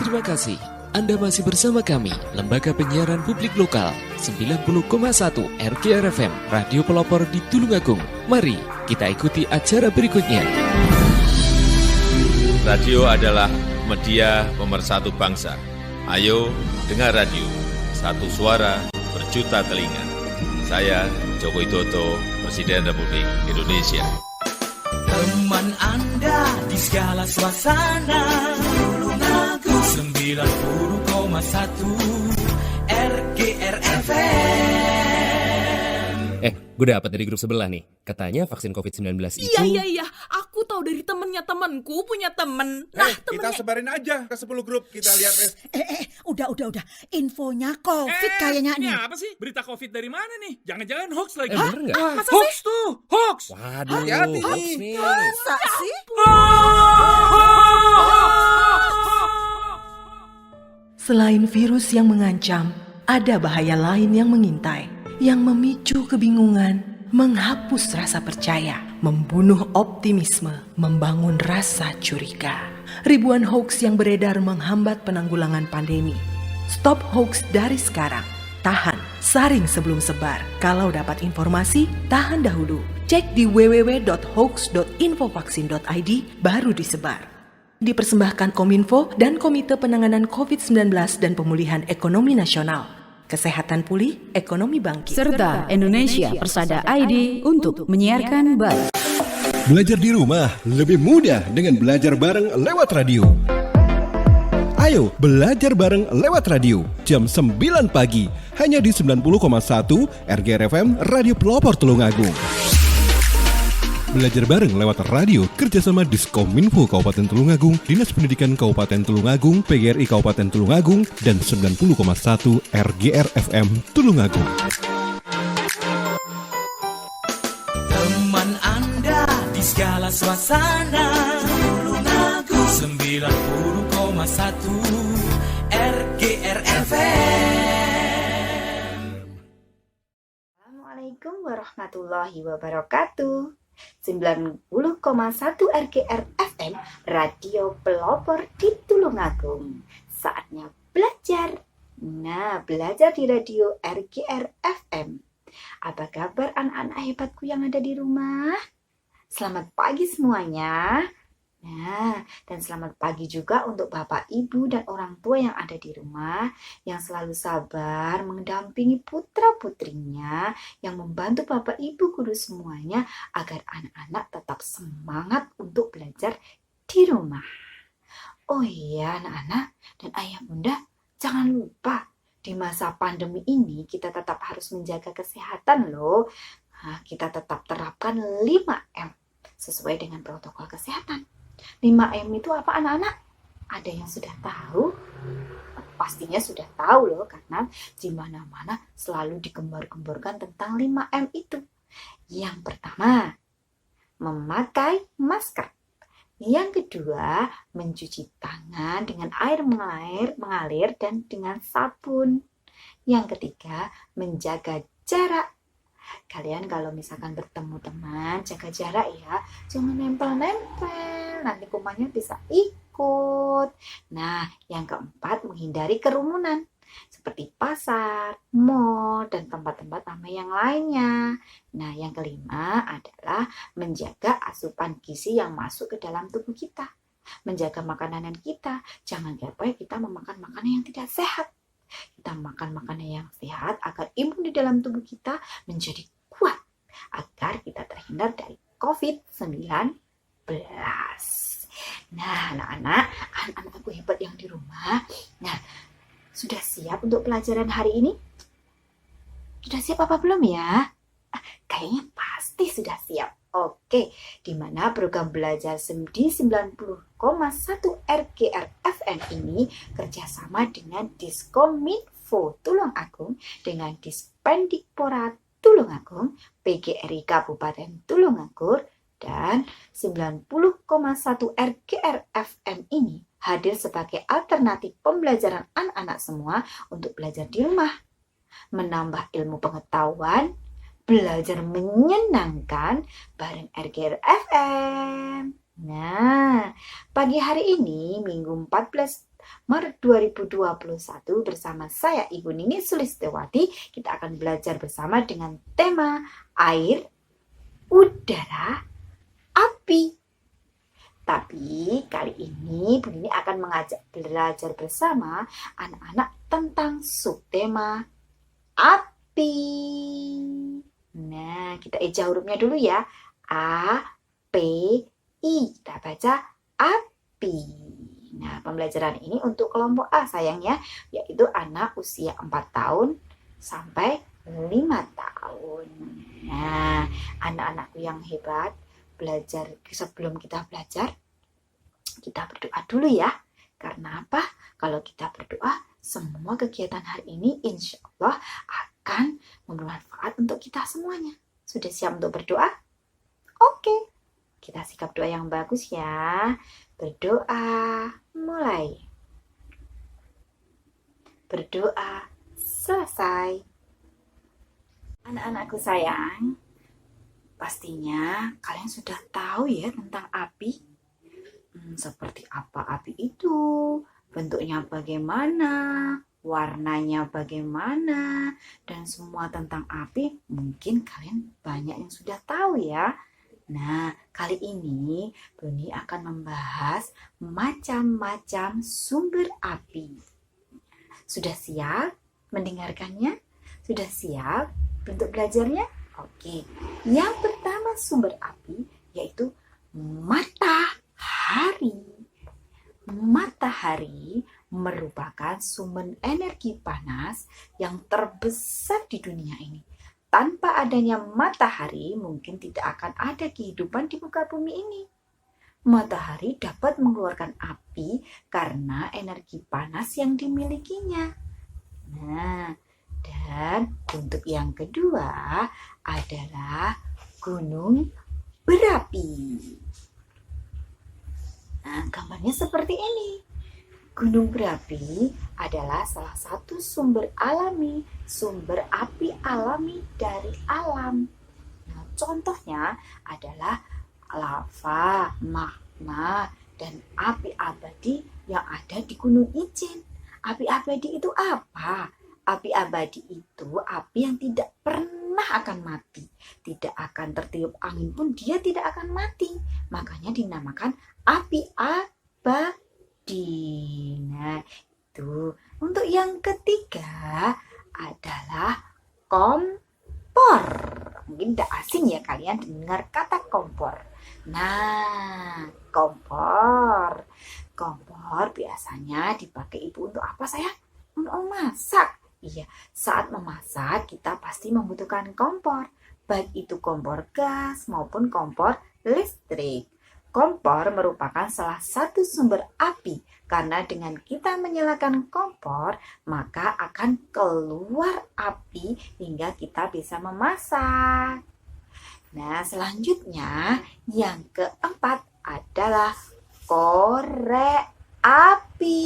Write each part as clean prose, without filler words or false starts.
Terima kasih. Anda masih bersama kami, Lembaga Penyiaran Publik Lokal 90,1 RGR FM, Radio Pelopor di Tulungagung. Mari kita ikuti acara berikutnya. Radio adalah media pemersatu bangsa. Ayo dengar radio, satu suara berjuta telinga. Saya Joko Widodo, Presiden Republik Indonesia. Teman Anda di segala suasana, Tulungagung 90,1 RGR FM. Gue dapat dari grup sebelah nih. Katanya vaksin COVID-19 itu... Iya. Aku tahu dari temennya temanku punya temen. Nah, kita sebarin aja ke 10 grup. Kita lihat. Udah. Infonya COVID kayaknya nih. Ini apa sih? Berita COVID dari mana nih? Jangan-jangan hoax lagi. Bener nggak? Masa hoax sih? Tuh, hoax. Waduh, hati-hati hoax nih. nih. Masa sih? Selain virus yang mengancam, ada bahaya lain yang mengintai, yang memicu kebingungan, menghapus rasa percaya, membunuh optimisme, membangun rasa curiga. Ribuan hoax yang beredar menghambat penanggulangan pandemi. Stop hoax dari sekarang. Tahan, saring sebelum sebar. Kalau dapat informasi, tahan dahulu. Cek di www.hoax.infovaksin.id baru disebar. Dipersembahkan Kominfo dan Komite Penanganan COVID-19 dan Pemulihan Ekonomi Nasional. Kesehatan pulih, ekonomi bangkit. Serta Indonesia Persada ID untuk menyiarkan baik. Belajar di rumah lebih mudah dengan belajar bareng lewat radio. Ayo belajar bareng lewat radio jam 9 pagi hanya di 90,1 RGR FM Radio Pelopor Tulungagung. Belajar bareng lewat radio kerjasama Diskominfo Kabupaten Tulungagung, Dinas Pendidikan Kabupaten Tulungagung, PGRI Kabupaten Tulungagung, dan 90,1 RGR FM Tulungagung. Teman Anda di segala suasana, Tulungagung 90,1 RGR FM. Assalamualaikum warahmatullahi wabarakatuh. 90,1 RGR FM Radio Pelopor di Tulungagung. Saatnya belajar. Nah, belajar di radio RGR FM. Apa kabar anak-anak hebatku yang ada di rumah? Selamat pagi semuanya. Nah, dan selamat pagi juga untuk Bapak, Ibu, dan orang tua yang ada di rumah, yang selalu sabar mendampingi putra-putrinya, yang membantu Bapak, Ibu, guru semuanya, agar anak-anak tetap semangat untuk belajar di rumah. Oh iya anak-anak dan ayah bunda, jangan lupa, di masa pandemi ini kita tetap harus menjaga kesehatan loh. Nah, kita tetap terapkan 5M sesuai dengan protokol kesehatan. 5M itu apa anak-anak? Ada yang sudah tahu? Pastinya sudah tahu loh, karena di mana-mana selalu digembar-gemborkan tentang 5M itu. Yang pertama, memakai masker. Yang kedua, mencuci tangan dengan air mengalir dan dengan sabun. Yang ketiga, menjaga jarak. Kalian kalau misalkan bertemu teman, jaga jarak ya. Jangan nempel-nempel, nanti kumannya bisa ikut. Nah, yang keempat, menghindari kerumunan. Seperti pasar, mal, dan tempat-tempat ramai yang lainnya. Nah, yang kelima adalah menjaga asupan gizi yang masuk ke dalam tubuh kita. Menjaga makanan kita. Jangan sampai kita memakan makanan yang tidak sehat. Kita makan makanan yang sehat agar imun di dalam tubuh kita menjadi kuat, agar kita terhindar dari COVID-19. Nah, anak-anak aku hebat yang di rumah. Nah, sudah siap untuk pelajaran hari ini? Sudah siap apa belum ya? Kayaknya pasti sudah siap. Oke, di mana program belajar di 90,1 RGR FM ini kerjasama dengan Diskominfo Tulungagung, dengan Dispendikpora Tulungagung, PGRI Kabupaten Tulungagung, dan 90,1 RGR FM ini hadir sebagai alternatif pembelajaran anak-anak semua untuk belajar di rumah, menambah ilmu pengetahuan, belajar menyenangkan bareng RGR FM. Nah, pagi hari ini, Minggu 14 Maret 2021, bersama saya Ibu Nini Sulistewati, kita akan belajar bersama dengan tema air, udara, api. Tapi kali ini Bu Nini akan mengajak belajar bersama anak-anak tentang subtema api. Nah, kita eja hurufnya dulu ya. A, P, I. Kita baca api. Nah, pembelajaran ini untuk kelompok A sayang ya, yaitu anak usia 4 tahun sampai 5 tahun. Nah, anak-anakku yang hebat, belajar sebelum kita belajar, kita berdoa dulu ya. Karena apa? Kalau kita berdoa, semua kegiatan hari ini insya Allah akan bermanfaat untuk kita semuanya. Sudah siap untuk berdoa? Oke. Kita sikap doa yang bagus ya. Berdoa, mulai. Berdoa, selesai. Anak-anakku sayang, pastinya kalian sudah tahu ya tentang api. Seperti apa api itu, bentuknya bagaimana, warnanya bagaimana, dan semua tentang api mungkin kalian banyak yang sudah tahu ya. Nah, kali ini Buni akan membahas macam-macam sumber api. Sudah siap mendengarkannya? Sudah siap untuk belajarnya? Oke, yang pertama sumber api yaitu matahari. Matahari merupakan sumber energi panas yang terbesar di dunia ini. Tanpa adanya matahari, mungkin tidak akan ada kehidupan di muka bumi ini. Matahari dapat mengeluarkan api karena energi panas yang dimilikinya. Nah, dan untuk yang kedua adalah gunung berapi. Nah, gambarnya seperti ini. Gunung berapi adalah salah satu sumber api alami dari alam. Nah, contohnya adalah lava, magma, dan api abadi yang ada di Gunung Ijen. Api abadi itu apa? Api abadi itu api yang tidak pernah akan mati. Tidak akan tertiup angin pun dia tidak akan mati. Makanya dinamakan api abadi. Nah, itu. Untuk yang ketiga adalah kompor. Mungkin tidak asing ya kalian dengar kata kompor. Nah, kompor. Kompor biasanya dipakai ibu untuk apa sayang? Untuk memasak. Iya, saat memasak kita pasti membutuhkan kompor. Baik itu kompor gas maupun kompor listrik. Kompor merupakan salah satu sumber api karena dengan kita menyalakan kompor maka akan keluar api hingga kita bisa memasak. Nah, selanjutnya yang keempat adalah korek api.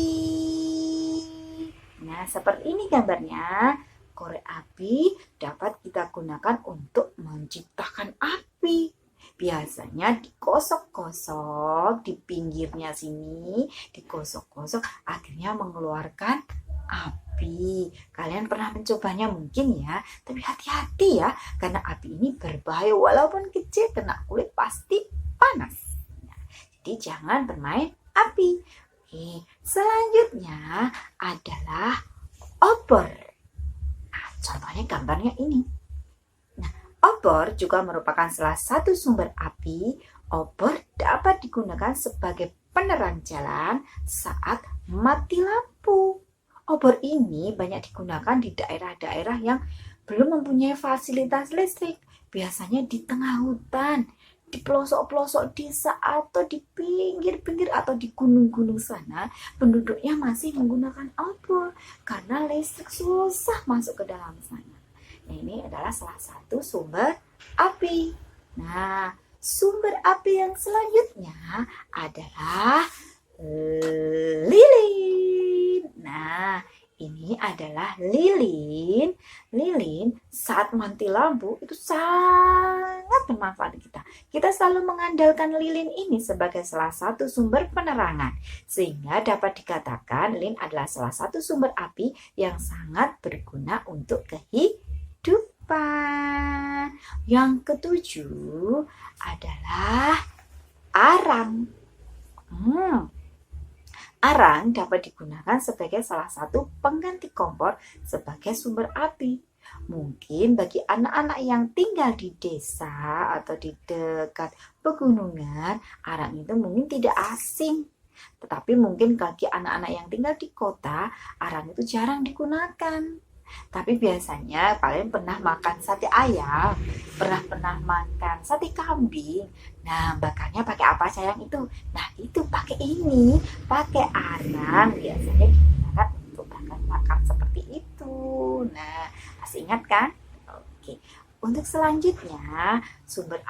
Nah, seperti ini gambarnya. Korek api dapat kita gunakan untuk menciptakan api. Biasanya digosok-gosok di pinggirnya sini, digosok-gosok akhirnya mengeluarkan api. Kalian pernah mencobanya mungkin ya, tapi hati-hati ya, karena api ini berbahaya walaupun kecil kena kulit pasti panas. Jadi jangan bermain api. Oke, selanjutnya adalah obor. Nah, contohnya gambarnya ini. Obor juga merupakan salah satu sumber api. Obor dapat digunakan sebagai penerang jalan saat mati lampu. Obor ini banyak digunakan di daerah-daerah yang belum mempunyai fasilitas listrik. Biasanya di tengah hutan, di pelosok-pelosok desa atau di pinggir-pinggir atau di gunung-gunung sana, penduduknya masih menggunakan obor karena listrik susah masuk ke dalam sana. Nah, ini adalah salah satu sumber api. Nah, sumber api yang selanjutnya adalah lilin. Nah, ini adalah lilin. Lilin saat mati lampu itu sangat bermanfaat kita. Kita selalu mengandalkan lilin ini sebagai salah satu sumber penerangan. Sehingga dapat dikatakan lilin adalah salah satu sumber api yang sangat berguna untuk kehidupan. Yang ketujuh adalah arang. Arang dapat digunakan sebagai salah satu pengganti kompor sebagai sumber api. Mungkin bagi anak-anak yang tinggal di desa atau di dekat pegunungan, arang itu mungkin tidak asing. Tetapi mungkin bagi anak-anak yang tinggal di kota, arang itu jarang digunakan. Tapi biasanya kalian pernah makan sate ayam, pernah makan sate kambing. Nah, bakarnya pakai apa sayang itu? Nah, itu pakai ini, pakai arang. Biasanya digunakan untuk bakar seperti itu. Nah, masih ingat kan? Oke. Untuk selanjutnya, sumber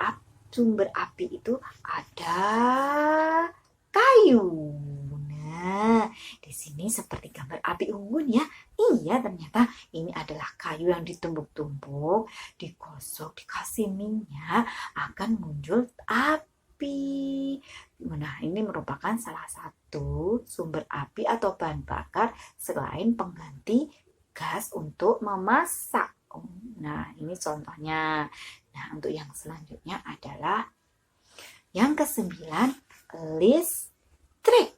api itu ada kayu. Nah, di sini seperti gambar api unggun ya. Iya, ternyata ini adalah kayu yang ditumbuk-tumbuk, digosok, dikasih minyak, akan muncul api. Nah, ini merupakan salah satu sumber api atau bahan bakar selain pengganti gas untuk memasak. Nah, ini contohnya. Nah, untuk yang selanjutnya adalah yang ke-9, listrik.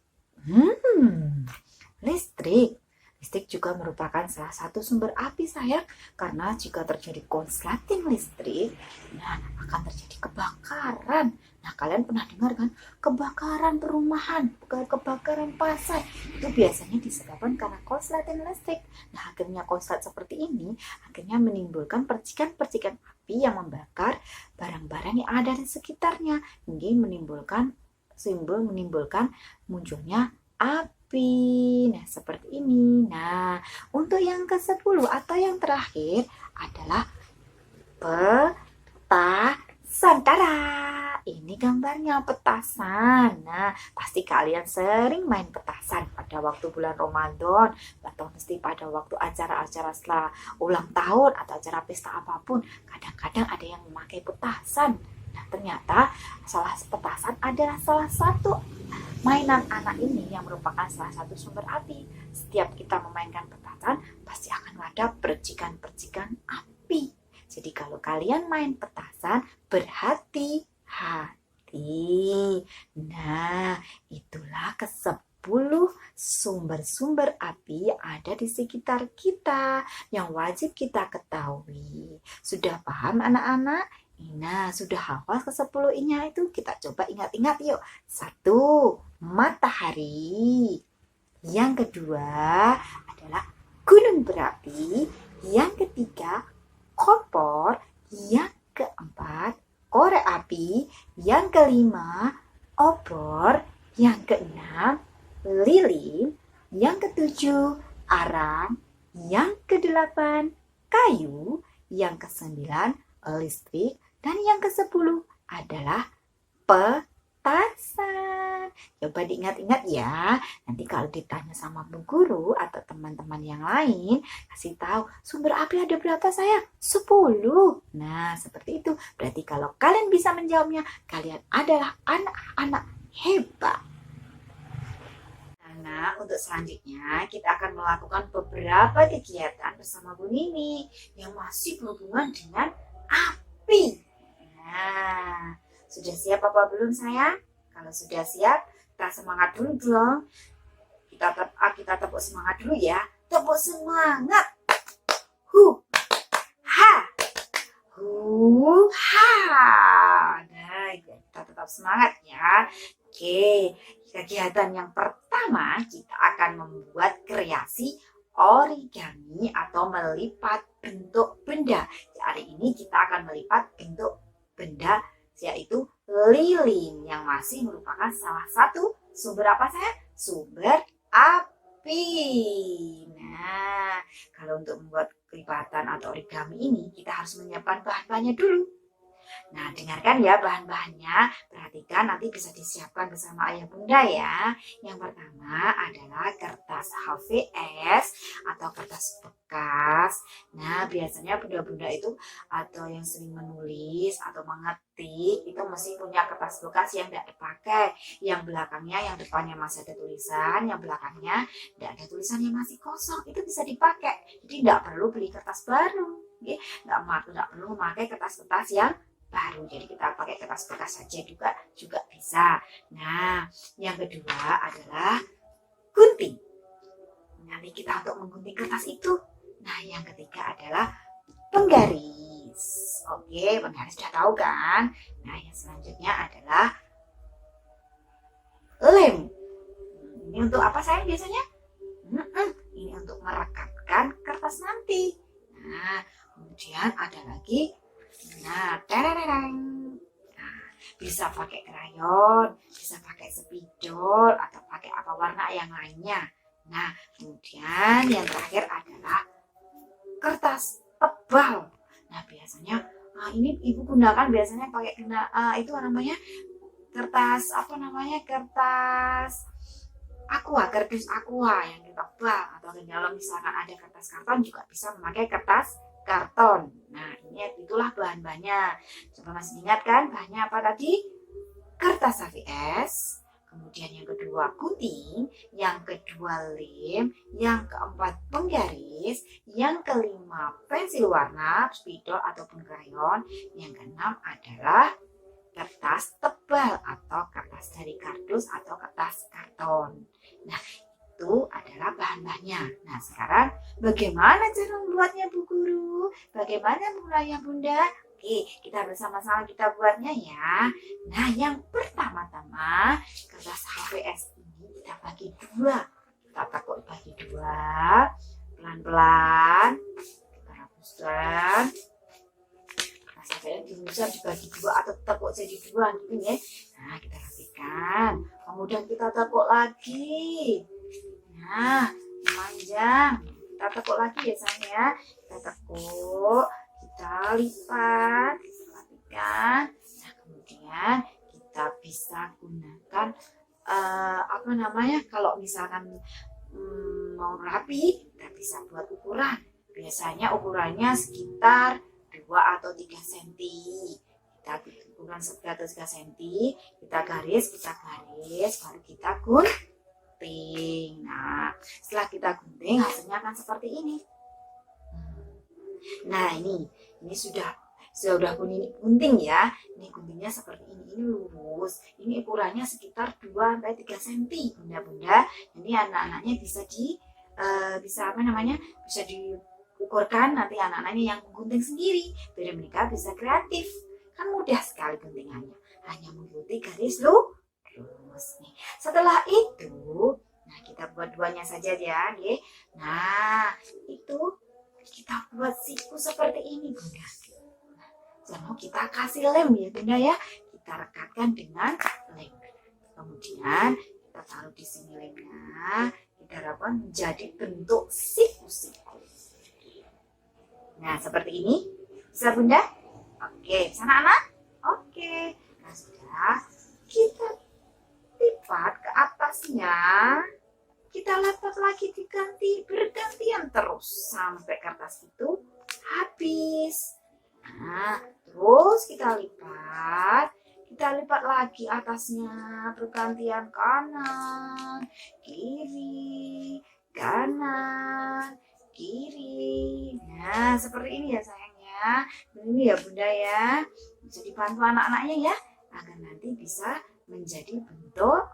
Listrik juga merupakan salah satu sumber api sayang, karena jika terjadi konsleting listrik, nah akan terjadi kebakaran. Nah, kalian pernah dengar kan kebakaran perumahan, kebakaran pasar, itu biasanya disebabkan karena konsleting listrik. Nah, akhirnya konslet seperti ini akhirnya menimbulkan percikan-percikan api yang membakar barang-barang yang ada di sekitarnya, hingga menimbulkan munculnya api. Nah, seperti ini. Nah, untuk yang ke-10 atau yang terakhir adalah petasan. Ini gambarnya petasan. Nah, pasti kalian sering main petasan pada waktu bulan Ramadan, atau mesti pada waktu acara-acara setelah ulang tahun atau acara pesta apapun. Kadang-kadang ada yang memakai petasan. Nah, ternyata petasan adalah salah satu mainan anak ini yang merupakan salah satu sumber api. Setiap kita memainkan petasan, pasti akan ada percikan-percikan api. Jadi kalau kalian main petasan, berhati-hati. Nah, itulah ke-10 sumber-sumber api yang ada di sekitar kita yang wajib kita ketahui. Sudah paham anak-anak? Nah, sudah hafal ke-10 ini itu? Kita coba ingat-ingat yuk. 1, matahari. Yang kedua adalah gunung berapi. Yang ketiga, kompor. Yang keempat, korek api. Yang kelima, obor. Yang keenam, lilin. Yang ketujuh, arang. Yang kedelapan, kayu. Yang kesembilan, listrik. Dan yang ke-10 adalah petasan. Coba diingat-ingat ya. Nanti kalau ditanya sama bu guru atau teman-teman yang lain, kasih tahu sumber api ada berapa sayang? 10. Nah, seperti itu. Berarti kalau kalian bisa menjawabnya, kalian adalah anak-anak hebat. Nah, untuk selanjutnya kita akan melakukan beberapa kegiatan bersama Bu Nini yang masih berhubungan dengan api. Nah, sudah siap apa belum sayang? Kalau sudah siap, kita semangat dulu dong. Kita tepuk semangat dulu ya. Tepuk semangat. Nah, kita tetap semangat ya. Oke, kegiatan yang pertama kita akan membuat kreasi origami atau melipat bentuk benda. Hari ini kita akan melipat bentuk benda, yaitu lilin yang masih merupakan salah satu sumber apa saya? Sumber api. Nah, kalau untuk membuat kelipatan atau origami ini kita harus menyiapkan bahan-bahannya dulu. Nah, dengarkan ya bahan-bahannya. Perhatikan nanti bisa disiapkan bersama ayah bunda ya. Yang pertama adalah kertas kertas HVS atau kertas bekas. Nah, biasanya bunda-bunda itu atau yang sering menulis atau mengetik itu mesti punya kertas bekas yang tidak dipakai, yang belakangnya, yang depannya masih ada tulisan, yang belakangnya tidak ada tulisan, yang masih kosong, itu bisa dipakai. Jadi tidak perlu beli kertas baru, tidak perlu memakai kertas-kertas yang baru. Jadi kita pakai kertas bekas saja juga bisa. Nah, yang kedua adalah gunting. Nanti kita untuk menggunting kertas itu. Nah, yang ketiga adalah penggaris. Oke, penggaris sudah tahu kan? Nah, yang selanjutnya adalah lem. Ini untuk apa sayang biasanya? Ini untuk merekatkan kertas nanti. Nah, kemudian ada lagi. Nah, bisa pakai krayon, bisa pakai spidol, atau pakai apa warna yang lainnya. Nah, kemudian yang terakhir adalah kertas tebal. Nah, biasanya ini ibu gunakan biasanya pakai itu namanya kertas kertas kardus aqua yang tebal, atau kalau misalkan ada kertas karton juga bisa memakai kertas karton. Nah, itulah bahan-bahannya. Coba masih ingat kan bahannya apa tadi? Kertas HVS, kemudian yang kedua gunting, yang kedua lem, yang keempat penggaris, yang kelima pensil warna, spidol ataupun krayon, yang keenam adalah kertas tebal atau kertas dari kardus atau kertas karton. Nah, itu adalah bahan-bahannya. Nah, sekarang bagaimana cara membuatnya Bu Guru? Bagaimana mulainya Bunda? Oke, kita bersama-sama kita buatnya ya. Nah, yang pertama-tama kertas HVS ini kita bagi dua. Kita takut bagi dua. Pelan-pelan kita hapuskan. Kertas HVS bisa dibagi dua atau tekuk jadi dua gitu ya. Nah, kita rapikan. Kemudian kita tekuk lagi. Nah, panjang. Kita tekuk lagi ya sayang ya. Kita tekuk, kita lipat, kita rapikan. Nah, kemudian kita bisa gunakan kalau misalkan mau rapi, kita bisa buat ukuran. Biasanya ukurannya sekitar 2 atau 3 cm. Kita ukuran 2 atau 3 cm, kita garis, baru kita gunting. Nah, setelah kita gunting hasilnya akan seperti ini. Nah, ini sudah gunting ya. Ini guntingnya seperti ini. Ini lurus. Ini ukurannya sekitar 2 sampai 3 cm. Bunda-bunda, ini anak-anaknya bisa diukurkan nanti anak-anaknya yang gunting sendiri. Biar mereka bisa kreatif. Kan mudah sekali guntingannya. Hanya mengikuti garis lurus nih. Setelah itu, nah kita buat duanya saja ya, nggih. Nah, itu kita buat siku seperti ini, Bunda. Nah, jangan kita kasih lem ya, Bunda ya. Kita rekatkan dengan lem. Kemudian kita taruh di sini lemnya. Kita harapkan menjadi bentuk siku-siku. Nah, seperti ini. Bisa, Bunda? Oke, bisa anak-anak? Oke. Nah, sudah. Kita lipat ke atasnya, kita lipat lagi bergantian terus sampai kertas itu habis. Nah, terus kita lipat lagi atasnya bergantian kanan, kiri, kanan, kiri. Nah, seperti ini ya sayangnya. Ini ya Bunda ya. Bisa dibantu anak-anaknya ya, agar nanti bisa menjadi bentuk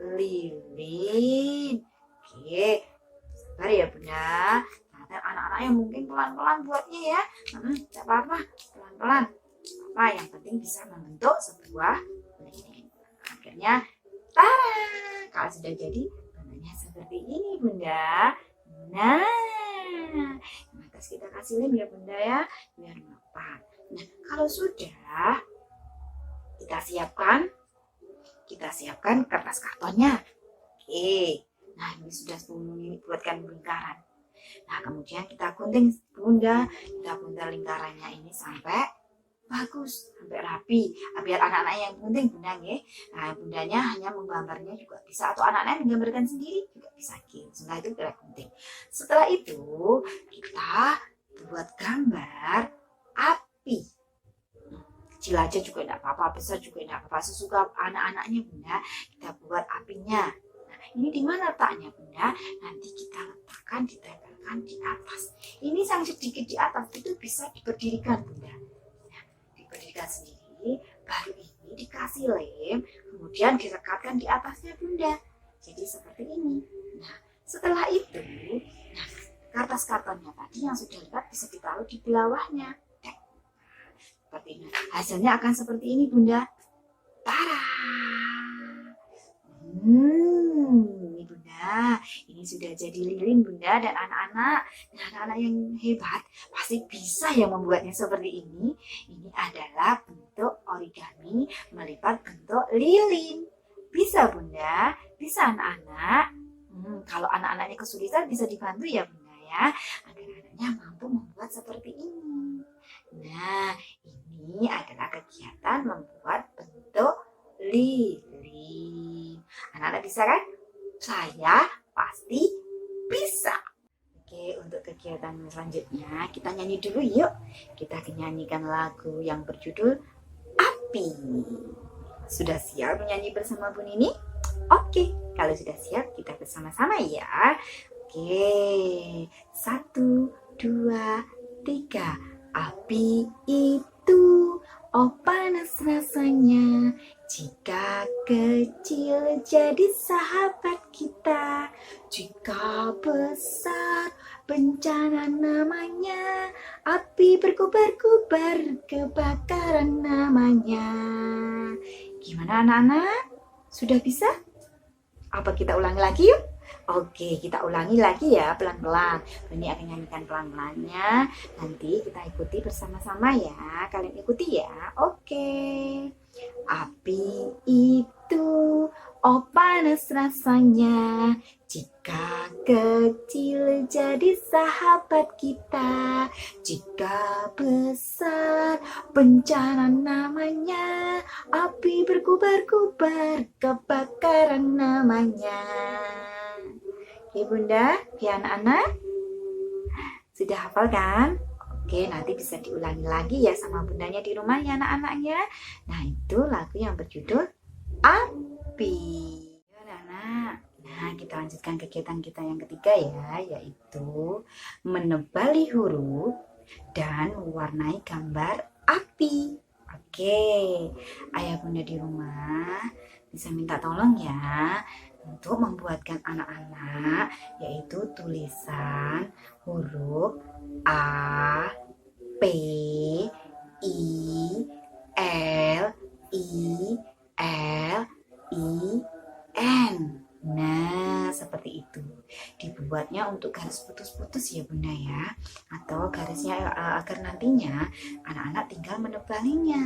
lilin. Oke, sabar ya Bunda. Nah, anak-anak yang mungkin pelan-pelan buatnya ya. Tidak apa-apa, pelan-pelan. Yang penting bisa membentuk sebuah lilin. Akhirnya, tada! Kalau sudah jadi, bentuknya seperti ini Bunda. Nah, atas kita kasih lem ya Bunda ya, biar melepat. Nah, kalau sudah, kita siapkan kertas kartonnya. Oke, nah ini sudah buatkan lingkaran. Nah, kemudian kita gunting Bunda, kita gunting lingkarannya ini sampai bagus, sampai rapi. Biar anak-anak yang gunting Bunda ya. Nah, Bundanya hanya menggambarnya juga bisa, atau anak-anak yang menggambarkan sendiri juga bisa. Sebenarnya Nah, itu penting. Setelah itu kita buat gambar api. Kecil aja juga tidak apa-apa, besar juga tidak apa-apa, sesuka anak-anaknya Bunda. Kita buat apinya. Nah, ini di mana letaknya Bunda? Nanti kita letakkan, ditempelkan di atas. Ini yang sedikit di atas itu bisa diberdirikan Bunda. Nah, diberdirikan sendiri, baru ini dikasih lem, kemudian direkatkan di atasnya Bunda. Jadi seperti ini. Nah, setelah itu, nah, kertas kartonnya tadi yang sudah lekat bisa ditaruh di bawahnya. Seperti ini. Hasilnya akan seperti ini Bunda. Tara! Ini Bunda, ini sudah jadi lilin Bunda dan anak-anak. Nah, anak-anak yang hebat pasti bisa yang membuatnya seperti ini. Ini adalah bentuk origami melipat bentuk lilin. Bisa Bunda, bisa anak-anak. Kalau anak-anaknya kesulitan bisa dibantu ya Bunda ya, agar anaknya mampu membuat seperti ini. Nah, ini adalah kegiatan membuat bentuk lilin. Anak-anak bisa kan? Saya pasti bisa. Oke, untuk kegiatan selanjutnya kita nyanyi dulu yuk. Kita nyanyikan lagu yang berjudul Api. Sudah siap menyanyi bersama Bu Nini? Oke, kalau sudah siap kita bersama-sama ya. Oke, 1, 2, 3. Api itu, oh panas rasanya, jika kecil jadi sahabat kita, jika besar bencana namanya, api berkobar-kobar kebakaran namanya. Gimana anak-anak? Sudah bisa? Apa kita ulangi lagi yuk? Oke, kita ulangi lagi ya pelan-pelan. Ini akan nyanyikan pelan-pelannya. Nanti kita ikuti bersama-sama ya. Kalian ikuti ya. Oke. Api itu, oh panas rasanya, jika kecil jadi sahabat kita, jika besar bencana namanya, api berkobar-kobar kebakaran namanya. Oke Bunda, ya anak-anak, sudah hafal kan? Oke, nanti bisa diulangi lagi ya sama bundanya di rumah ya anak-anaknya. Nah, itu lagu yang berjudul Api. Ya anak-anak. Nah, kita lanjutkan kegiatan kita yang ketiga ya, yaitu menebali huruf dan mewarnai gambar api. Oke, ayah bunda di rumah bisa minta tolong ya untuk membuatkan anak-anak yaitu tulisan huruf A, P, I, L, I, L, I, N. Nah, seperti itu. Dibuatnya untuk garis putus-putus ya bunda ya, atau garisnya agar nantinya anak-anak tinggal menebalinya.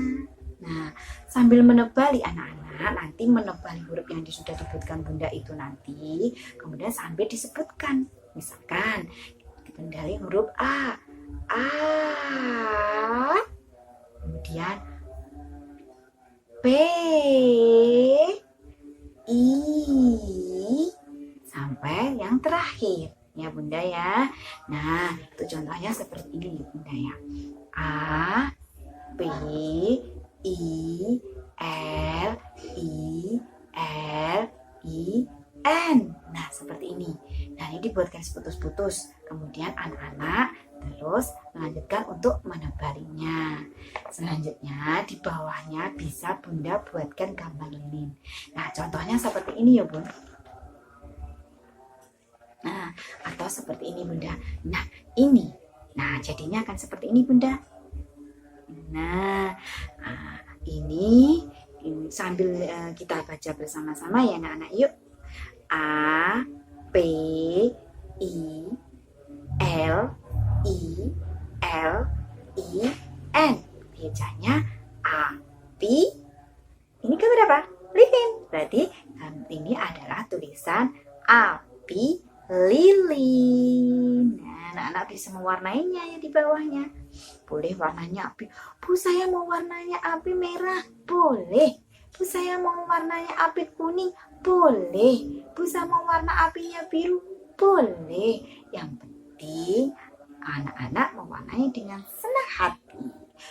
Nah, sambil menebali anak-anak nanti menebali huruf yang sudah disebutkan bunda itu nanti, kemudian sambil disebutkan. Misalkan dari huruf A, kemudian P, I, sampai yang terakhir ya bunda ya. Nah, itu contohnya seperti ini bunda ya. A, P, I, L, I, L, I, N. Nah, seperti ini. Nah, ini dibuatkan seputus-putus. Kemudian anak-anak terus melanjutkan untuk menebalinya. Selanjutnya di bawahnya bisa bunda buatkan gambar lilin. Nah, contohnya seperti ini ya bun. Nah, atau seperti ini bunda. Nah, ini. Nah, jadinya akan seperti ini bunda. Nah, ini sambil kita baca bersama-sama ya anak-anak yuk. A, P, I, L, I, L, I, N. Bacanya api. Ini gambar apa? Lilin. Berarti ini adalah tulisan api lilin. Nah, anak-anak bisa mewarnainya ya di bawahnya. Boleh warnanya api. Bu, saya mau warnanya api merah. Boleh. Bu, saya mau warnanya api kuning. Boleh. Bu, saya mau warna apinya biru. Boleh, yang penting anak-anak mewarnai dengan senang hati.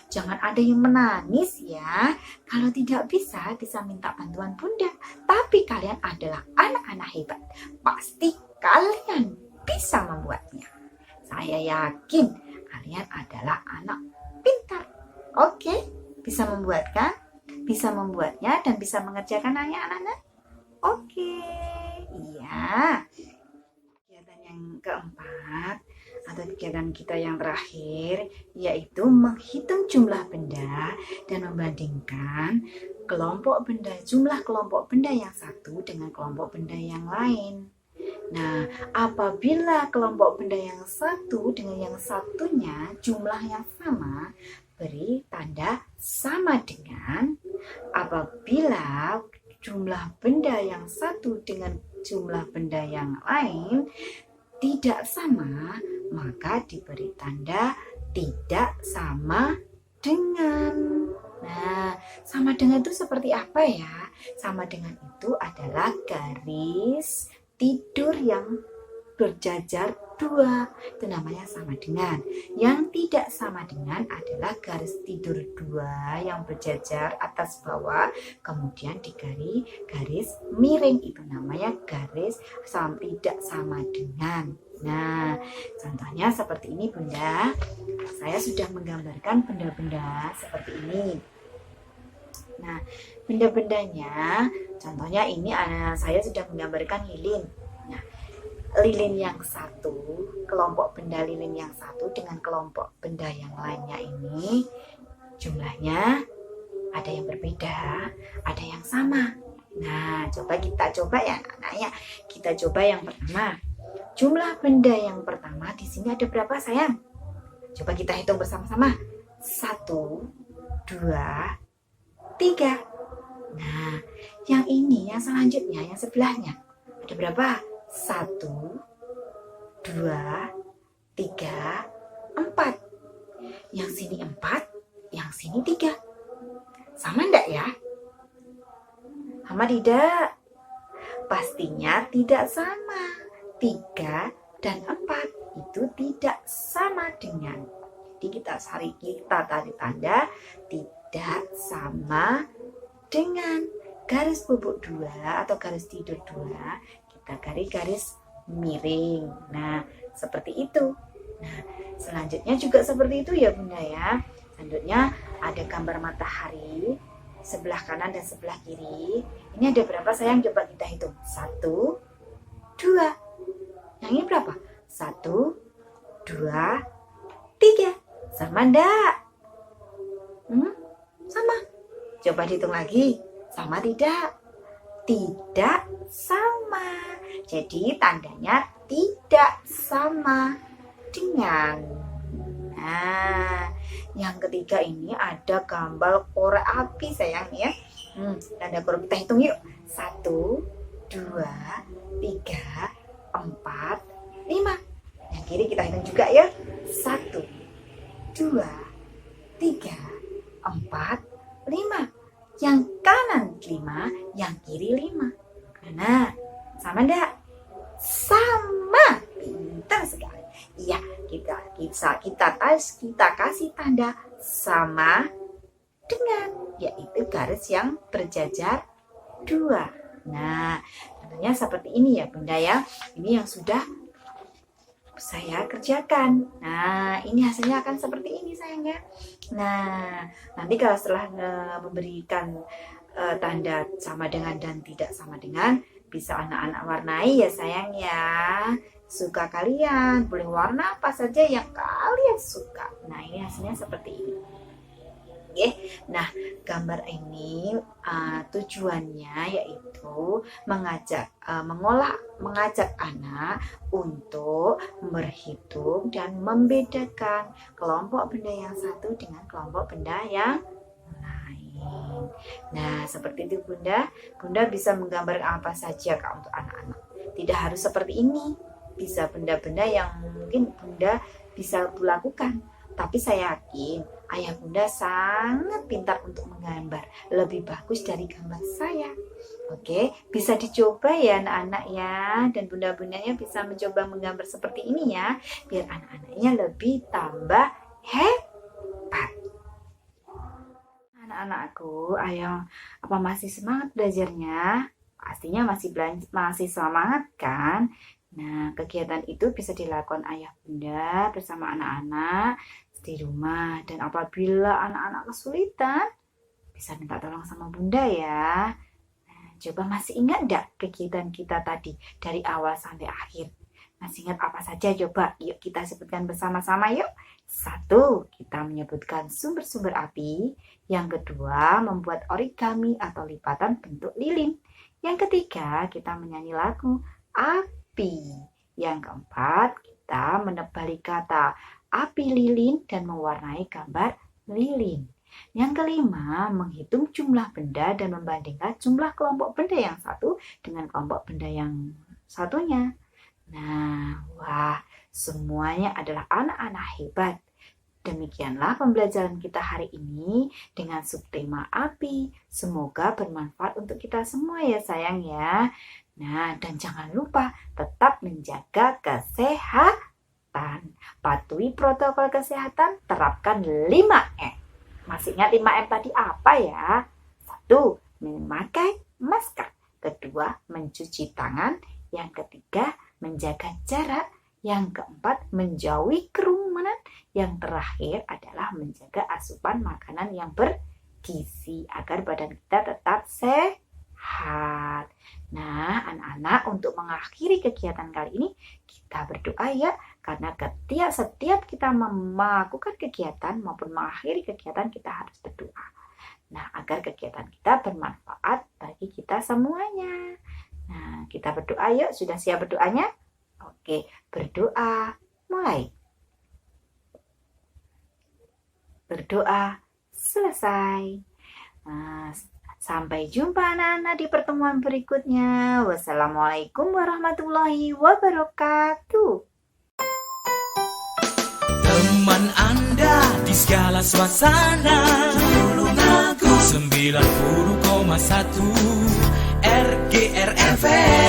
Jangan ada yang menangis ya. Kalau tidak bisa minta bantuan Bunda. Tapi kalian adalah anak-anak hebat. Pasti kalian bisa membuatnya. Saya yakin kalian adalah anak pintar. Oke, bisa membuatkan? Bisa membuatnya dan bisa mengerjakannya anak-anak? Oke, iya. Kegiatan yang keempat atau kegiatan kita yang terakhir yaitu menghitung jumlah benda dan membandingkan jumlah kelompok benda yang satu dengan kelompok benda yang lain. Nah, apabila kelompok benda yang satu dengan yang satunya jumlah yang sama, beri tanda sama dengan. Apabila jumlah benda yang satu dengan jumlah benda yang lain tidak sama, maka diberi tanda tidak sama dengan. Nah, sama dengan itu seperti apa ya? Sama dengan itu adalah garis tidur yang berjajar 2. Itu namanya sama dengan. Yang tidak sama dengan adalah garis tidur 2 yang berjajar atas bawah, kemudian digaris garis miring. Itu namanya garis tidak sama dengan. Nah, contohnya seperti ini Bunda. Saya sudah menggambarkan benda-benda seperti ini. Nah, benda-bendanya, contohnya ini saya sudah menggambarkan lilin. Nah, lilin yang satu, kelompok benda lilin yang satu dengan kelompok benda yang lainnya ini jumlahnya ada yang berbeda, ada yang sama. Nah, kita coba ya anak-anak. Kita coba yang pertama. Jumlah benda yang pertama di sini ada berapa sayang? Coba kita hitung bersama-sama. 1, 2, 3. Nah, yang ini, yang selanjutnya, yang sebelahnya ada berapa? 1, 2, 3, 4. Yang sini 4, yang sini 3. Sama enggak ya? Sama tidak? Pastinya tidak sama. 3 dan 4 itu tidak sama dengan. Jadi kita tarik tanda tidak sama dengan. Garis bubuk 2 atau garis tidur 2 kita garis miring. Nah, seperti itu. Nah, selanjutnya juga seperti itu ya Bunda ya. Selanjutnya ada gambar matahari sebelah kanan dan sebelah kiri. Ini ada berapa sayang? Coba kita hitung. 1, 2. Yang ini berapa? 1, 2, 3. Sama enggak? Sama. Coba dihitung lagi. Sama tidak? Tidak sama. Jadi tandanya tidak sama dengan. Nah, yang ketiga ini ada gambar korek api sayang ya. Tanda korek kita hitung yuk. 1, 2, 3, 4, 5. Yang kiri kita hitung juga ya. 1, 2, 3, 4, 5. Yang kanan 5, yang kiri 5. Nah, sama enggak? Sama. Pintar sekali. Iya, kita kasih tanda sama dengan, yaitu garis yang berjajar 2. Nah, contohnya seperti ini ya Bunda ya. Ini yang sudah saya kerjakan. Nah, ini hasilnya akan seperti ini sayangnya. Nah, nanti kalau setelah memberikan tanda sama dengan dan tidak sama dengan, bisa anak-anak warnai ya sayang ya. Suka kalian, boleh warna apa saja yang kalian suka. Nah, ini hasilnya seperti ini. Oke, nah gambar ini tujuannya yaitu mengajak anak untuk berhitung dan membedakan kelompok benda yang satu dengan kelompok benda yang lain. Nah, seperti itu Bunda. Bunda bisa menggambar apa saja Kak untuk anak-anak. Tidak harus seperti ini. Bisa benda-benda yang mungkin Bunda bisa lakukan. Tapi saya yakin Ayah bunda sangat pintar untuk menggambar, lebih bagus dari gambar saya. Oke, bisa dicoba ya anak-anak ya, dan bunda-bundanya bisa mencoba menggambar seperti ini ya, biar anak-anaknya lebih tambah hebat. Anak-anakku, ayo, apa masih semangat belajarnya? Pastinya masih semangat kan? Nah, kegiatan itu bisa dilakukan ayah bunda bersama anak-anak di rumah, dan apabila anak-anak kesulitan bisa minta tolong sama bunda ya. Nah, coba masih ingat enggak kegiatan kita tadi dari awal sampai akhir? Masih ingat apa saja? Coba yuk kita sebutkan bersama-sama yuk. 1, kita menyebutkan sumber-sumber api. Yang kedua, membuat origami atau lipatan bentuk lilin. Yang ketiga, kita menyanyi lagu api. Yang keempat, kita menebali kata api lilin dan mewarnai gambar lilin. Yang kelima, menghitung jumlah benda dan membandingkan jumlah kelompok benda yang satu dengan kelompok benda yang satunya. Nah, wah, semuanya adalah anak-anak hebat. Demikianlah pembelajaran kita hari ini dengan subtema api. Semoga bermanfaat untuk kita semua ya sayang ya. Nah, dan jangan lupa tetap menjaga kesehatan. Patuhi protokol kesehatan, terapkan 5M. Masih ingat 5M tadi apa ya? 1, memakai masker. Kedua, mencuci tangan. Yang ketiga, menjaga jarak. Yang keempat, menjauhi kerumunan. Yang terakhir adalah menjaga asupan makanan yang bergizi agar badan kita tetap sehat. Nah, anak-anak, untuk mengakhiri kegiatan kali ini, kita berdoa ya, karena setiap kita melakukan kegiatan maupun mengakhiri kegiatan, kita harus berdoa. Nah, agar kegiatan kita bermanfaat bagi kita semuanya. Nah, kita berdoa yuk. Sudah siap berdoanya? Oke, berdoa mulai. Berdoa selesai. Nah, sampai jumpa anak-anak di pertemuan berikutnya. Wassalamualaikum warahmatullahi wabarakatuh. Teman Anda di segala suasana, Tulungagung 90,1 RGR FM.